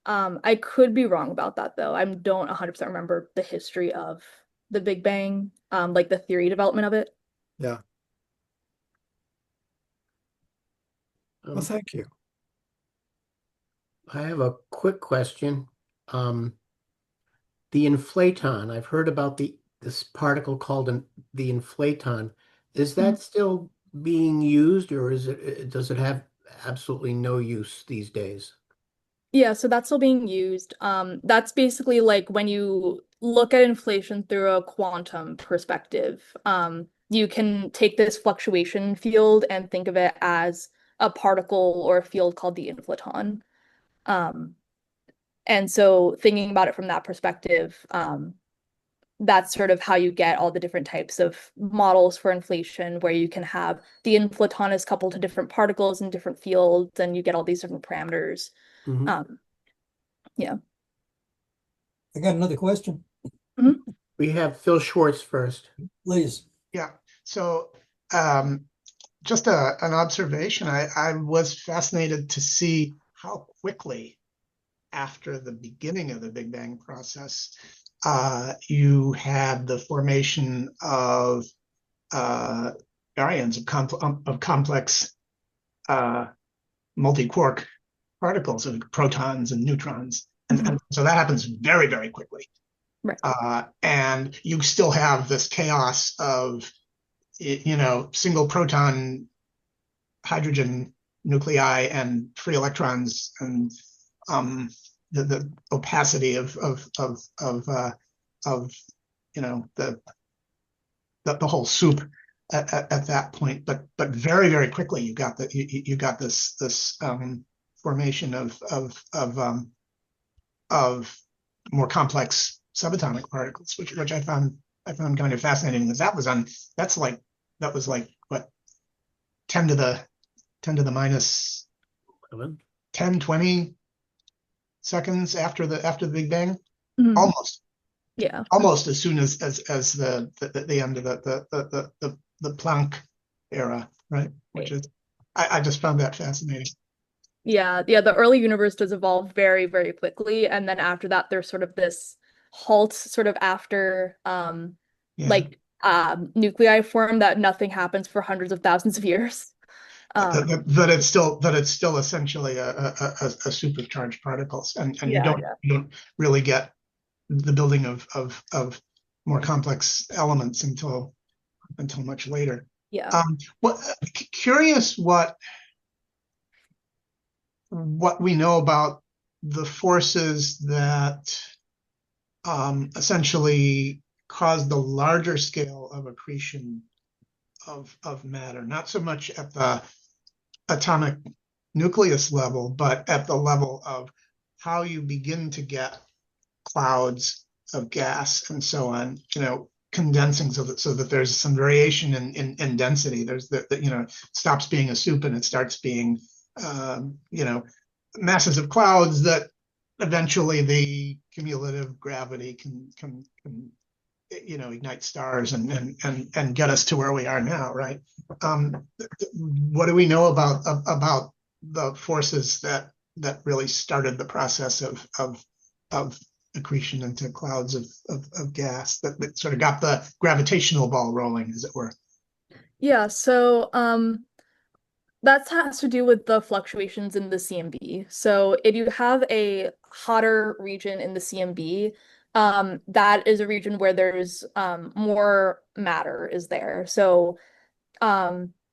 I could be wrong about that though. I don't 100% remember the history of the Big Bang, like the theory development of it. Yeah. Well, Um, thank you. I have a quick question. Um, the inflaton, I've heard about this particle called the inflaton. Is Mhm. that still being used, or does it have absolutely no use these days? Yeah, so that's still being used. That's basically like when you look at inflation through a quantum perspective. You can take this fluctuation field and think of it as a particle or a field called the inflaton. Um, and so thinking about it from that perspective, that's sort of how you get all the different types of models for inflation, where you can have the inflaton is coupled to different particles in different fields, and you get all these different parameters. Mhm. Um, yeah. I got another question, Mhm. We have Phil Schwartz first. please. Yeah. So just an observation. I was fascinated to see how quickly after the beginning of the Big Bang process, you had the formation of baryons of complex multi-quark particles of protons and neutrons. And, Mhm. and so that happens very, very quickly. Right. And you still have this chaos of, single proton hydrogen nuclei and free electrons, and the opacity of the whole soup at that point. But very, very quickly you got this formation of more complex subatomic particles, which I found kind of fascinating, because that was like what, 10 to the minus 11. 10, 20 seconds after the Big Bang, Mhm. almost Yeah. as soon as the end of the Planck era, right? Which Right. is, I just found that fascinating. Yeah. Yeah. The early universe does evolve very, very quickly. And then after that, there's sort of this halt sort of after Yeah. like nuclei form, that nothing happens for hundreds of thousands of years. That it's still essentially a supercharged particles, and Yeah, yeah. you don't really get the building of more complex elements until much later. Yeah. What curious what we know about the forces that essentially cause the larger scale of accretion of matter, not so much at the atomic nucleus level, but at the level of how you begin to get clouds of gas and so on, condensing so that there's some variation in density. There's stops being a soup and it starts being, masses of clouds that eventually the cumulative gravity can ignite stars and get us to where we are now, right? What do we know about the forces that really started the process of accretion into clouds of gas that sort of got the gravitational ball rolling, as it were? Yeah, so that has to do with the fluctuations in the CMB. So if you have a hotter region in the CMB, that is a region where there's more matter is there. So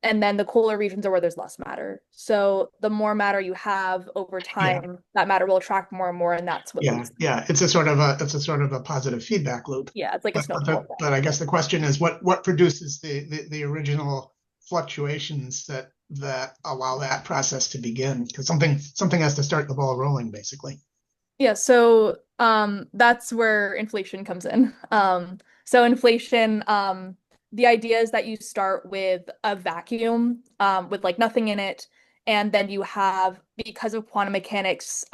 and then the cooler regions are where there's less matter. So the more matter you have over Yeah, time, that matter will attract more and more, and that's what yeah, leads. yeah. It's a sort of a positive feedback loop. Yeah, it's like a snowball effect. But I guess the question is what produces the original fluctuations that allow that process to begin? Because something has to start the ball rolling, basically. Yeah, so that's where inflation comes in. So inflation, the idea is that you start with a vacuum with like nothing in it, and then you have, because of quantum mechanics,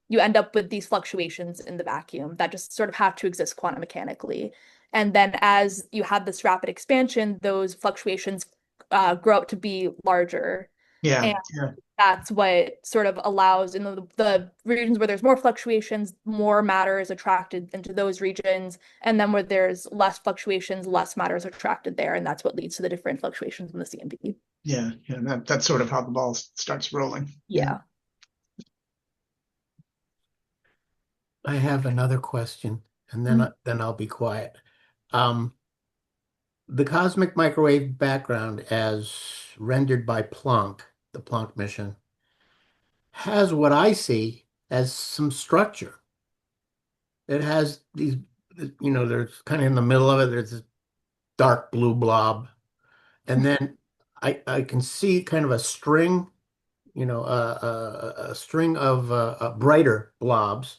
you end up with these fluctuations in the vacuum that just sort of have to exist quantum mechanically. And then as you have this rapid expansion, those fluctuations grow up to be larger. Yeah, And yeah, that's what sort of allows in the regions where there's more fluctuations, more matter is attracted into those regions. And then where there's less fluctuations, less matter is attracted there. And that's what leads to the different fluctuations in the CMB. yeah, yeah. That's sort of how the ball starts rolling. Yeah. I have another question, and then I'll be quiet. Um, the cosmic microwave background, as rendered by Planck, the Planck mission, has what I see as some structure. It has these, there's kind of in the middle of it, there's this dark blue blob, and then I can see kind of a string, a string of brighter blobs,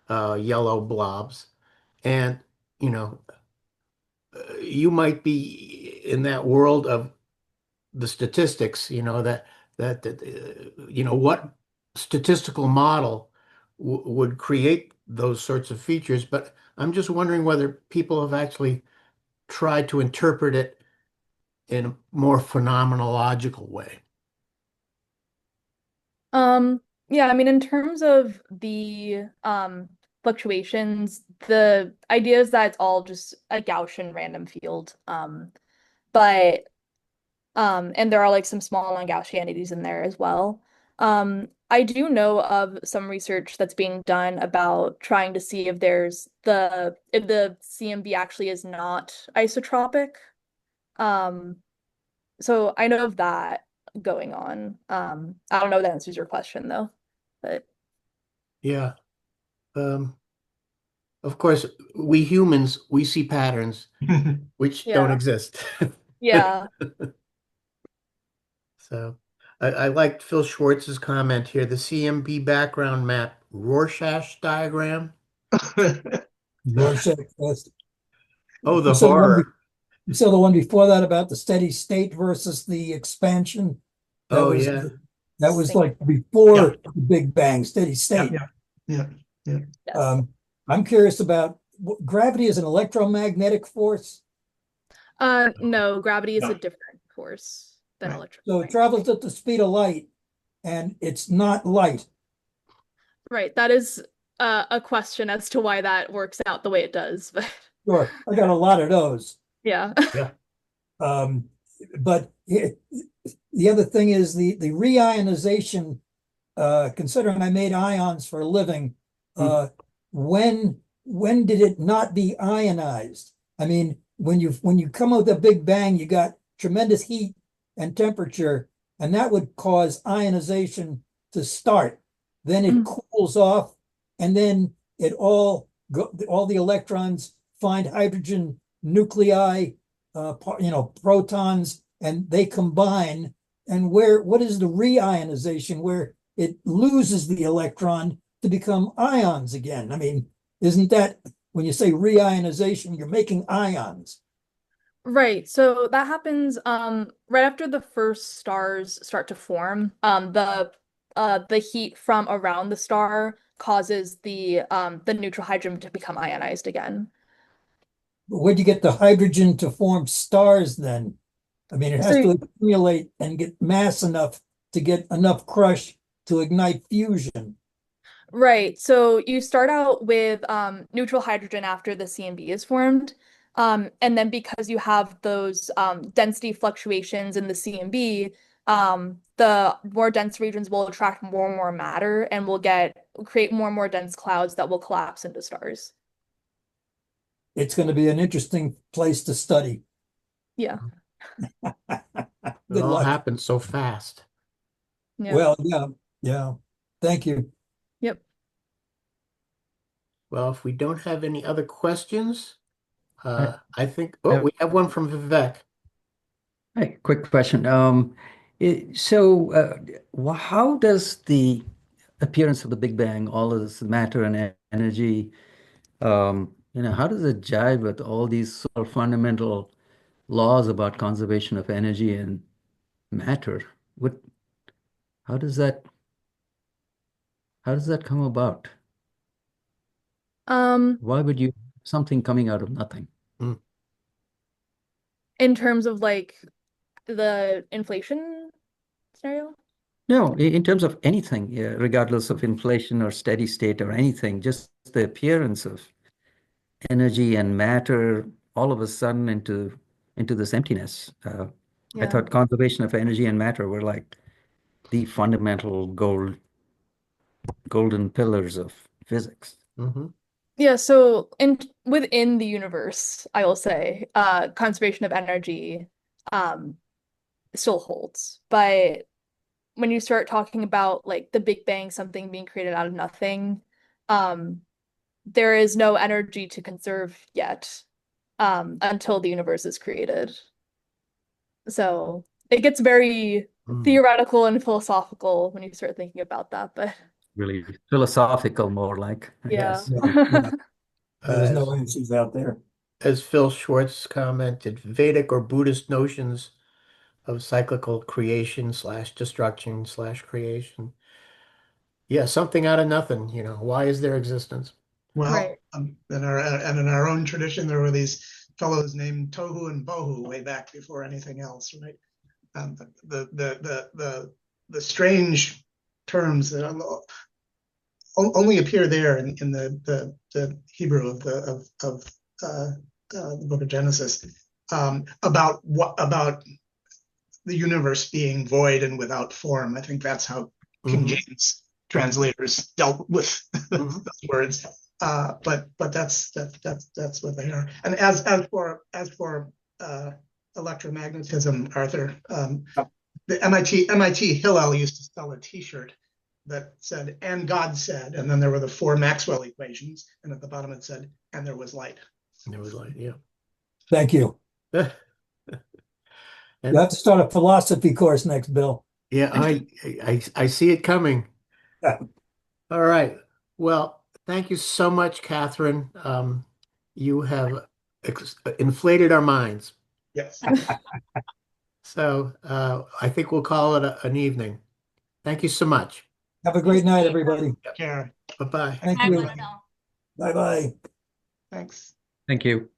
yellow blobs, and you know, you might be in that world of the statistics, what statistical model w would create those sorts of features. But I'm just wondering whether people have actually tried to interpret it in a more phenomenological way. Yeah, I mean, in terms of the fluctuations, the idea is that it's all just a Gaussian random field. But and there are like some small non-Gaussianities in there as well. I do know of some research that's being done about trying to see if the CMB actually is not isotropic. Um, so I know of that going on. I don't know if that answers your question though, but Yeah. Um, of course, we humans, we see patterns which don't yeah, exist. yeah. So I liked Phil Schwartz's comment here, the CMB background map, Rorschach diagram. Rorschach test. Oh, You the saw the one, horror. you saw the one before that about the steady state versus the expansion. That Oh, was yeah. that was Same. like Yeah, before the Big Bang, steady yeah, state. yeah, yeah, yeah. Yes. I'm curious about gravity is an electromagnetic force. No, gravity is a No, different force than right. So it electromagnetic. travels at the speed of light, and it's not light. Right, that is a question as to why that works out the way it does, but Sure, I got a lot of those. yeah. Yeah. Um, but the other thing is the reionization. Considering I made ions for a living, Mm. when did it not be ionized? I mean, when you come out with a Big Bang, you got tremendous heat and temperature, and that would cause ionization to start. Then it cools off, and then all the electrons find hydrogen nuclei protons, and they combine. And what is the reionization, where it loses the electron to become ions again? I mean, isn't that when you say reionization, you're making ions? Right. So that happens right after the first stars start to form. The heat from around the star causes the neutral hydrogen to become ionized again. Where'd you get the hydrogen to form stars then? I mean, it has So to accumulate and get mass enough to get enough crush to ignite fusion. right. So you start out with neutral hydrogen after the CMB is formed. And then because you have those density fluctuations in the CMB, the more dense regions will attract more and more matter and will create more and more dense clouds that will collapse into stars. It's going to be an interesting place to study. Yeah. It Good all luck. happened so fast. Yeah. Well, yeah, yeah. Thank you. Yep. Well, if we don't have any other questions, I I think, have we have one from Vivek. a quick question. How does the appearance of the Big Bang, all of this matter and energy, how does it jive with all these sort of fundamental laws about conservation of energy and matter? What, how does that, how does that come about? Um, Why would you something coming out of nothing? Mm. in terms of like the inflation scenario? No, in terms of anything, regardless of inflation or steady state or anything, just the appearance of energy and matter all of a sudden into this emptiness. I Yeah. thought conservation of energy and matter were like the fundamental golden pillars of physics. Hmm. Yeah, so within the universe, I will say, conservation of energy um still holds. But when you start talking about like the Big Bang, something being created out of nothing, um, there is no energy to conserve yet, until the universe is created. So it gets very Mm. theoretical and philosophical when you start thinking about that, but Really philosophical, more like, I yeah. guess. Yeah, yeah. There's no As, answers out there. as Phil Schwartz commented, Vedic or Buddhist notions of cyclical creation slash destruction slash creation. Yeah, something out of nothing, why is there existence? Well, Right. in our own tradition, there were these fellows named Tohu and Bohu way back before anything else, right? The strange terms that only appear there in the Hebrew of the Book of Genesis, about the universe being void and without form. I think that's how King Hmm. James translators dealt with Hmm. those words. But that's what they are. And as for electromagnetism, Arthur, the MIT Hillel used to sell a T-shirt that said "and God said," and then there were the four Maxwell equations, and at the bottom it said "and there was light." It was like, yeah. Thank you. You And have to start a philosophy course next, Bill. yeah, I see it coming. All right. Well, thank you so much, Catherine. You have inflated our minds. Yes. So I think we'll call it an evening. Thank you so much. Have a great night, everybody. Care. Bye-bye. Thank Bye, you. buddy. Bye-bye. Thanks. Thank you.